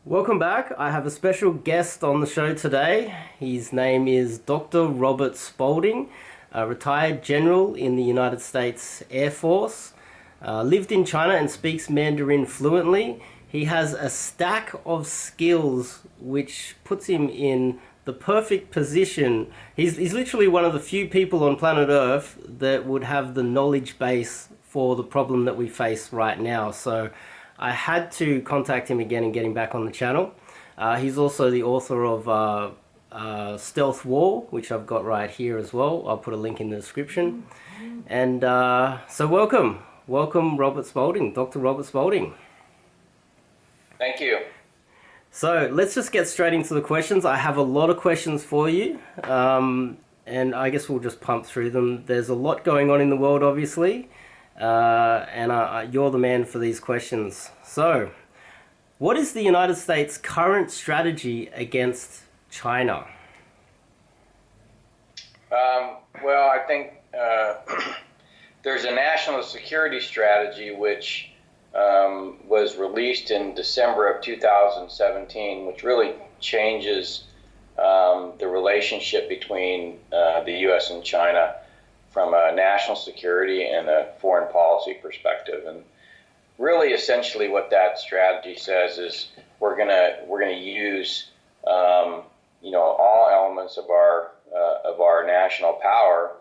Welcome back. I have a special guest on the show today. His name is Dr. Robert Spalding, a retired general in the United States Air Force, lived in China and speaks Mandarin fluently. He has a stack of skills which puts him in the perfect position. He's literally one of the few people on planet Earth that would have the knowledge base for the problem that we face right now. So I had to contact him again and get him back on the channel. He's also the author of Stealth War, which I've got right here as well. I'll put a link in the description. And so welcome Robert Spalding, Dr. Robert Spalding. Thank you. So let's just get straight into the questions. I have a lot of questions for you, and I guess we'll just pump through them. There's a lot going on in the world, obviously. And you're the man for these questions. So, what is the United States' current strategy against China? Well, I think there's a national security strategy which was released in December of 2017, which really changes the relationship between the U.S. and China from a national security and a foreign policy perspective. And really, essentially, what that strategy says is we're gonna use all elements of our national power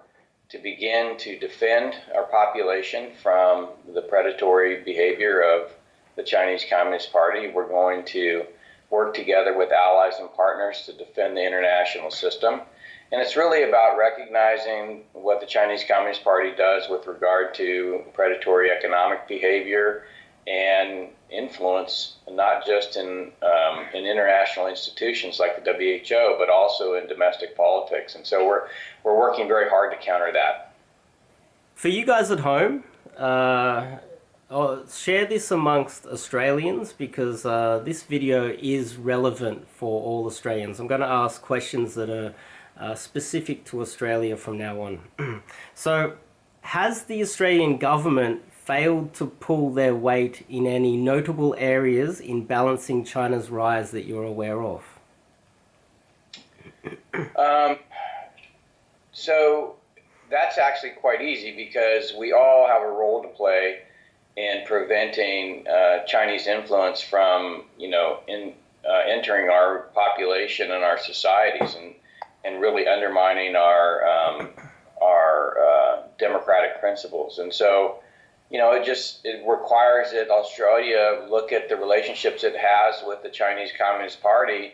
to begin to defend our population from the predatory behavior of the Chinese Communist Party. We're going to work together with allies and partners to defend the international system. And it's really about recognizing what the Chinese Communist Party does with regard to predatory economic behavior and influence, not just in international institutions like the WHO, but also in domestic politics. And so we're working very hard to counter that. For you guys at home, share this amongst Australians, because this video is relevant for all Australians. I'm going to ask questions that are specific to Australia from now on. So, has the Australian government failed to pull their weight in any notable areas in balancing China's rise that you're aware of? So that's actually quite easy, because we all have a role to play in preventing Chinese influence from, entering our population and our societies and really undermining our democratic principles. And so, it requires that Australia look at the relationships it has with the Chinese Communist Party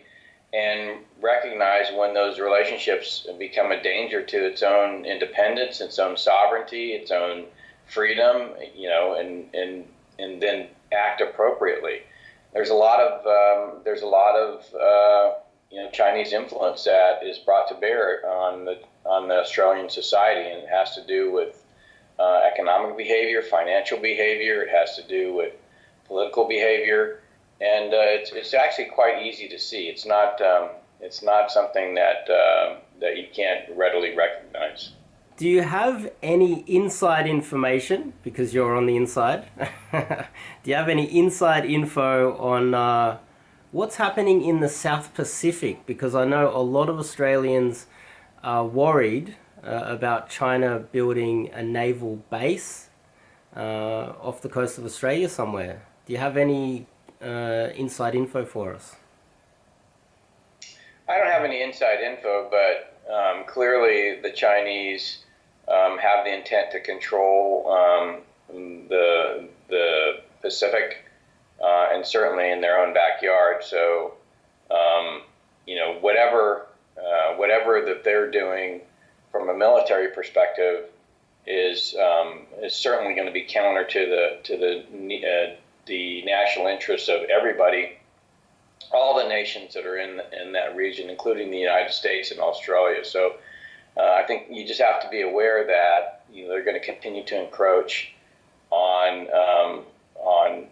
and recognize when those relationships become a danger to its own independence, its own sovereignty, its own freedom, and then act appropriately. There's a lot of Chinese influence that is brought to bear on the Australian society, and it has to do with economic behavior, financial behavior. It has to do with political behavior, and it's actually quite easy to see. It's not something that you can't readily recognize. Do you have any inside information, because you're on the inside? Do you have any inside info on what's happening in the South Pacific? Because I know a lot of Australians are worried about China building a naval base off the coast of Australia somewhere. Do you have any inside info for us? I don't have any inside info, but clearly the Chinese have the intent to control the Pacific, and certainly in their own backyard. So, whatever that they're doing from a military perspective is certainly going to be counter to the national interests of everybody, all the nations that are in that region, including the United States and Australia. So I think you just have to be aware that they're going to continue to encroach on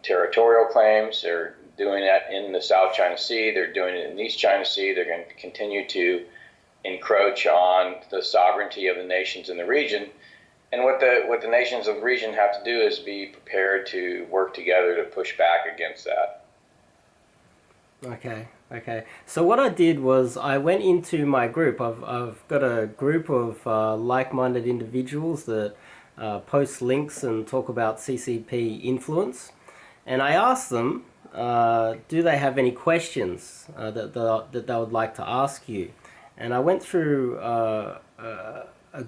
territorial claims. They're doing that in the South China Sea. They're doing it in the East China Sea. They're going to continue to encroach on the sovereignty of the nations in the region. And what the nations of the region have to do is be prepared to work together to push back against that. Okay, okay. So what I did was I went into my group. I've got a group of like-minded individuals that post links and talk about CCP influence, and I asked them, do they have any questions that they would like to ask you? And I went through a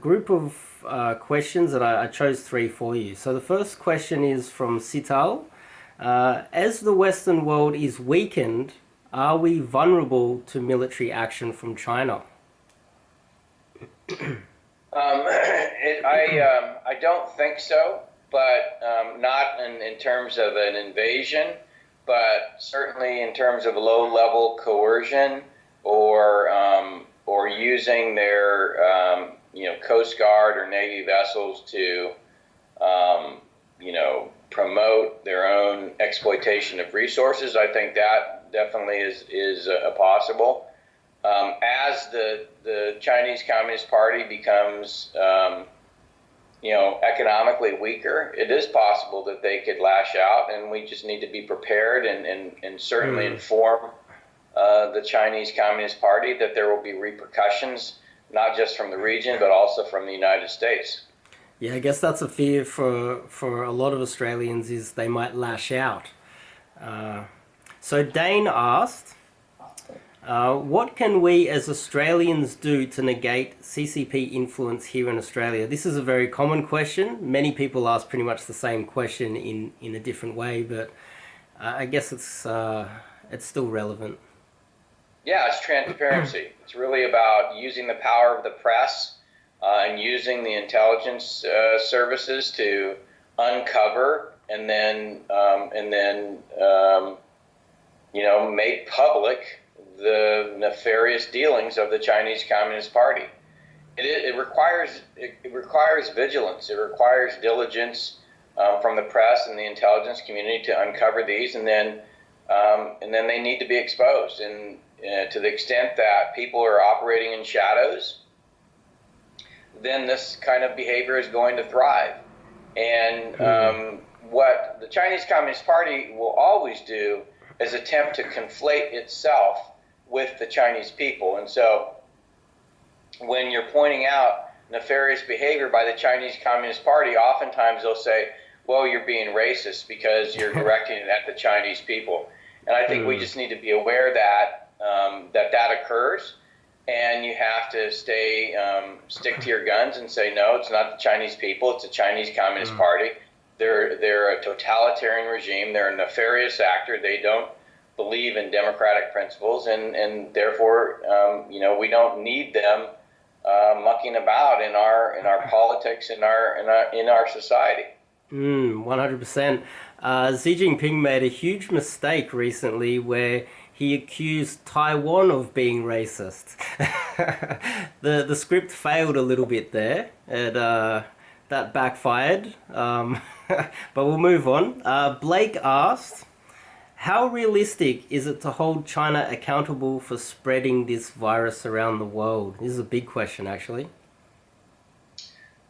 group of questions that I chose three for you. So the first question is from Sital. As the Western world is weakened, are we vulnerable to military action from China? I don't think so, but not in terms of an invasion, but certainly in terms of low-level coercion or using their Coast Guard or Navy vessels to promote their own exploitation of resources. I think that definitely is possible. As the Chinese Communist Party becomes economically weaker, it is possible that they could lash out, and we just need to be prepared and certainly inform the Chinese Communist Party that there will be repercussions, not just from the region, but also from the United States. Yeah, I guess that's a fear for a lot of Australians, is they might lash out. So Dane asked, what can we as Australians do to negate CCP influence here in Australia? This is a very common question. Many people ask pretty much the same question in a different way, but I guess it's still relevant. Yeah, it's transparency. It's really about using the power of the press and using the intelligence services to uncover and then make public the nefarious dealings of the Chinese Communist Party. It requires vigilance. It requires diligence from the press and the intelligence community to uncover these, and then they need to be exposed. And to the extent that people are operating in shadows, then this kind of behavior is going to thrive. And what the Chinese Communist Party will always do is attempt to conflate itself with the Chinese people. And so when you're pointing out nefarious behavior by the Chinese Communist Party, oftentimes they'll say, well, you're being racist because you're directing it at the Chinese people. And I think we just need to be aware that that occurs, and you have to stick to your guns and say, no, it's not the Chinese people, it's the Chinese Communist Party. They're a totalitarian regime. They're a nefarious actor. They don't believe in democratic principles, and therefore, we don't need them mucking about in our politics, in our society. 100%. Xi Jinping made a huge mistake recently where he accused Taiwan of being racist. The script failed a little bit there, and that backfired. But we'll move on. Blake asked, how realistic is it to hold China accountable for spreading this virus around the world? This is a big question, actually.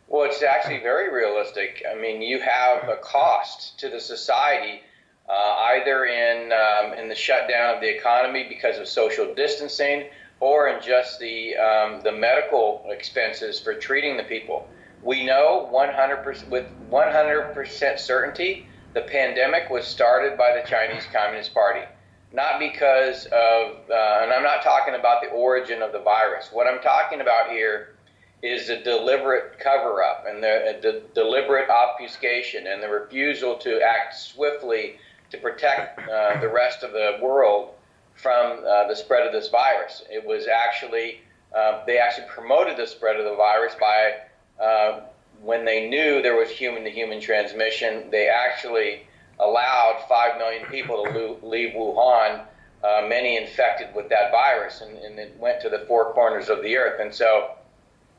Well, it's actually very realistic. I mean, you have a cost to the society, either in the shutdown of the economy because of social distancing, or in just the medical expenses for treating the people. We know 100% with 100% certainty the pandemic was started by the Chinese Communist Party, not because of, and I'm not talking about the origin of the virus. What I'm talking about here is the deliberate cover-up and the deliberate obfuscation and the refusal to act swiftly to protect the rest of the world from the spread of this virus. It was actually, they actually promoted the spread of the virus by, when they knew there was human-to-human transmission, they actually allowed 5 million people to leave Wuhan, many infected with that virus, and it went to the four corners of the earth. And so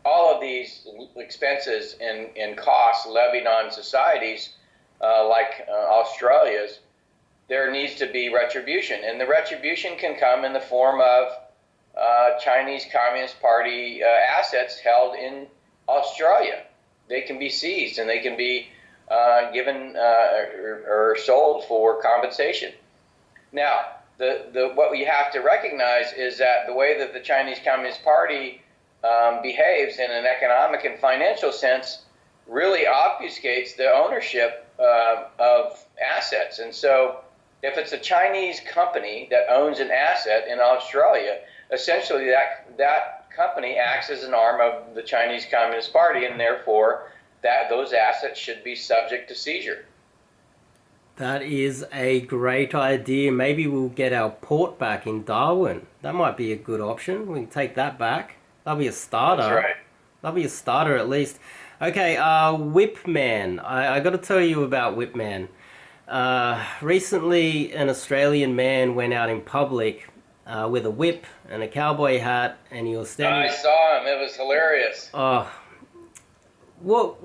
all of these expenses and costs levied on societies like Australia's, there needs to be retribution. And the retribution can come in the form of Chinese Communist Party assets held in Australia. They can be seized and they can be given or sold for compensation. Now, what we have to recognize is that the way that the Chinese Communist Party behaves in an economic and financial sense really obfuscates the ownership of assets. And so if it's a Chinese company that owns an asset in Australia, essentially that company acts as an arm of the Chinese Communist Party, and therefore those assets should be subject to seizure. That is a great idea. Maybe we'll get our port back in Darwin. That might be a good option. We can take that back. That'll be a starter. That's right. That'll be a starter at least. Okay, Whipman. I got to tell you about Whipman. Recently, an Australian man went out in public with a whip and a cowboy hat, and he was standing... I saw him. It was hilarious. Well,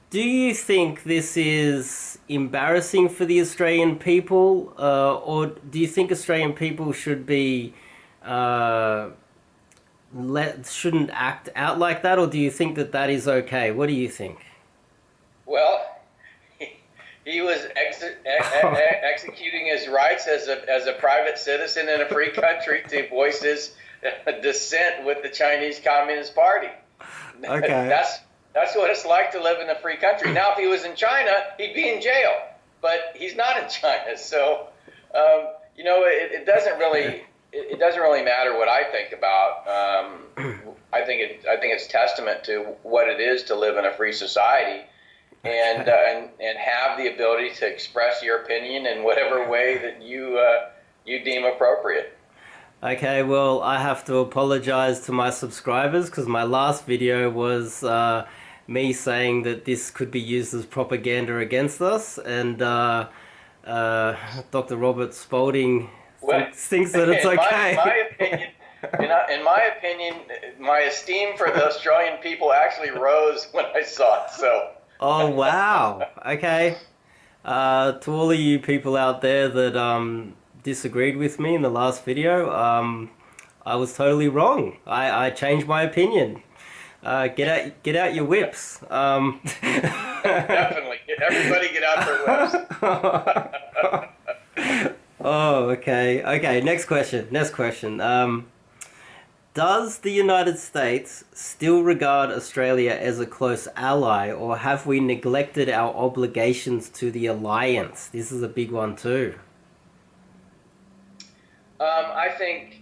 do you think this is embarrassing for the Australian people, or do you think Australian people should be shouldn't act out like that, or do you think that that is okay? What do you think? Well, he was executing his rights as a private citizen in a free country to voice his dissent with the Chinese Communist Party. Okay. That's what it's like to live in a free country. Now, if he was in China, he'd be in jail, but he's not in China. So, it doesn't really matter what I think about. I think it's testament to what it is to live in a free society, and have the ability to express your opinion in whatever way that you deem appropriate. Okay, well, I have to apologize to my subscribers because my last video was me saying that this could be used as propaganda against us, and Dr. Robert Spalding thinks that it's okay. In my opinion, my esteem for the Australian people actually rose when I saw it. So. Oh wow! Okay, to all of you people out there that disagreed with me in the last video, I was totally wrong. I changed my opinion. Get out your whips. Definitely, everybody get out their whips. Oh, okay. Okay, next question. Does the United States still regard Australia as a close ally, or have we neglected our obligations to the alliance? This is a big one too. I think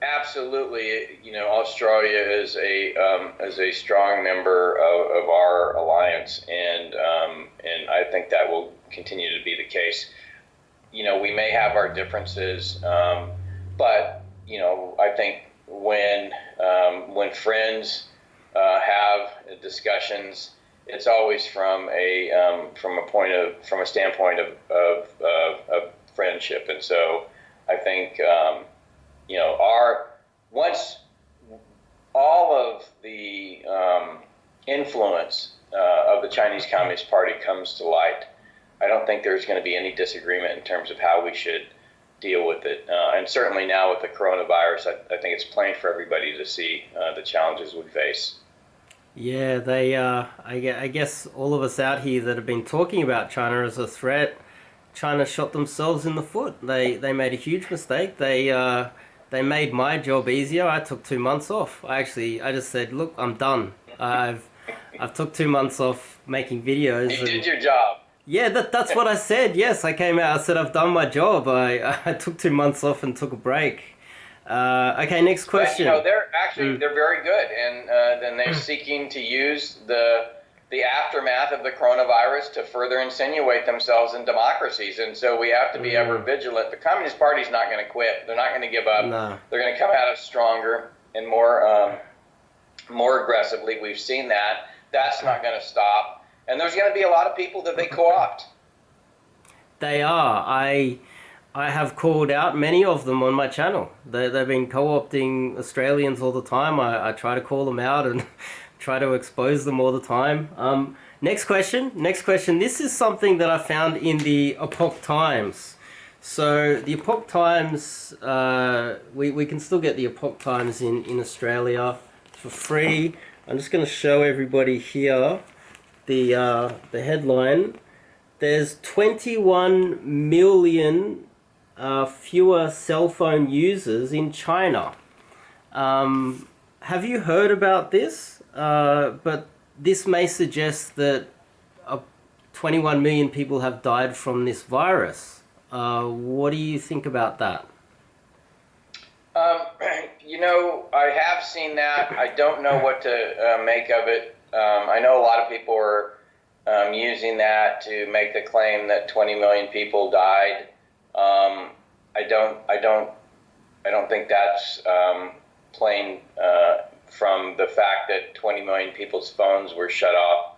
absolutely. Australia is a strong member of our alliance, and I think that will continue to be the case. We may have our differences, but I think when friends have discussions, it's always from a standpoint of friendship, and so I think once all of the influence of the Chinese Communist Party comes to light, I don't think there's going to be any disagreement in terms of how we should deal with it. And certainly now with the coronavirus, I think it's plain for everybody to see the challenges we face. Yeah, I guess all of us out here that have been talking about China as a threat, China shot themselves in the foot. They made a huge mistake. They made my job easier. I took 2 months off. I just said, look, I'm done. I've took 2 months off making videos. You did your job. Yeah, that's what I said. Yes, I came out. I said I've done my job. I took 2 months off and took a break. Okay, next question. But, they're very good, and then they're seeking to use the aftermath of the coronavirus to further insinuate themselves in democracies, and so we have to be ever vigilant. The Communist Party's not going to quit. They're not going to give up. No. They're going to come at us stronger and more aggressively. We've seen that. That's not going to stop. And there's going to be a lot of people that they co-opt. They are. I have called out many of them on my channel. They've been co-opting Australians all the time. I try to call them out and try to expose them all the time. Next question. This is something that I found in the Epoch Times. So the Epoch Times, we can still get the Epoch Times in Australia for free. I'm just going to show everybody here the headline. There's 21 million fewer cell phone users in China. Have you heard about this? But this may suggest that 21 million people have died from this virus. What do you think about that? You know, I have seen that. I don't know what to make of it. I know a lot of people are using that to make the claim that 20 million people died. I don't think that's plain from the fact that 20 million people's phones were shut off.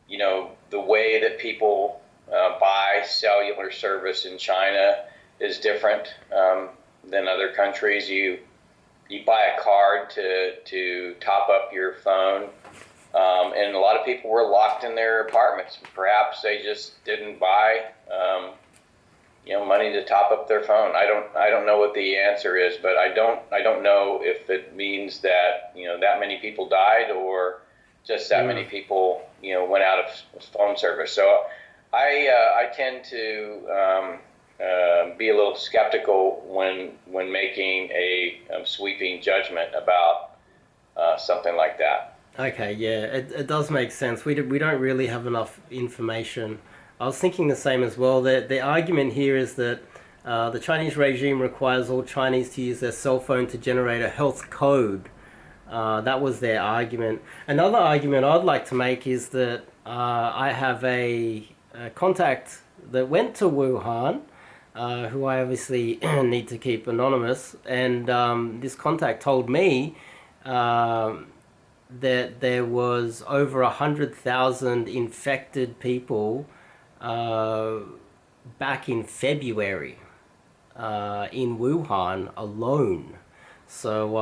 You know, the way that people buy cellular service in China is different than other countries. You buy a card to top up your phone, and a lot of people were locked in their apartments. Perhaps they just didn't buy money to top up their phone. I don't know what the answer is, but I don't know if it means that that many people died or just that many people went out of phone service. So I tend to be a little skeptical when making a sweeping judgment about something like that. Okay, yeah, it does make sense. We don't really have enough information. I was thinking the same as well. The argument here is that the Chinese regime requires all Chinese to use their cell phone to generate a health code. That was their argument. Another argument I'd like to make is that I have a contact that went to Wuhan, who I obviously need to keep anonymous, and this contact told me that there was over 100,000 infected people back in February in Wuhan alone. So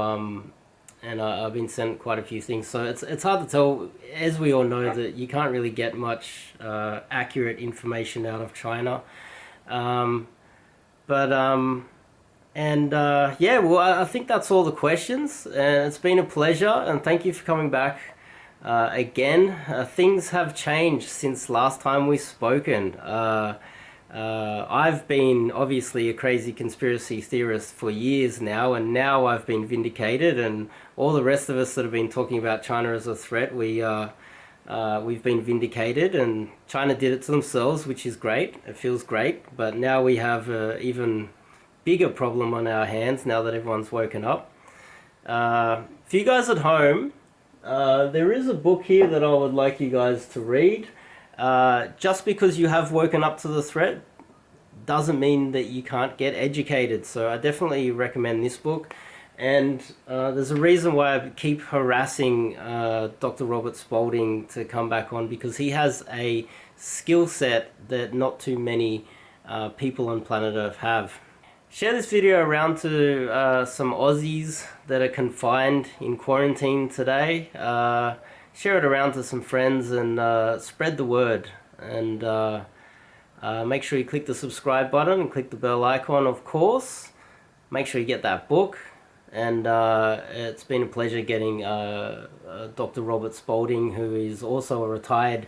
and I've been sent quite a few things, so it's hard to tell. As we all know, that you can't really get much accurate information out of China. Yeah, well, I think that's all the questions, and it's been a pleasure, and thank you for coming back again. Things have changed since last time we've spoken. I've been obviously a crazy conspiracy theorist for years now, and now I've been vindicated, and all the rest of us that have been talking about China as a threat, we've been vindicated, and China did it to themselves, which is great. It feels great, but now we have an even bigger problem on our hands now that everyone's woken up. For you guys at home, there is a book here that I would like you guys to read. Just because you have woken up to the threat doesn't mean that you can't get educated. So I definitely recommend this book. And there's a reason why I keep harassing Dr. Robert Spalding to come back on, because he has a skill set that not too many people on planet Earth have. Share this video around to some Aussies that are confined in quarantine today. Share it around to some friends and spread the word. And make sure you click the subscribe button and click the bell icon, of course. Make sure you get that book. And it's been a pleasure getting Dr. Robert Spalding, who is also a retired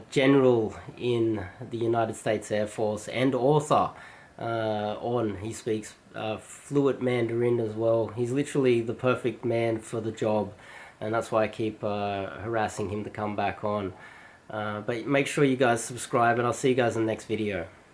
general in the United States Air Force and author, on. He speaks fluent Mandarin as well. He's literally the perfect man for the job, and that's why I keep harassing him to come back on. But make sure you guys subscribe, and I'll see you guys in the next video.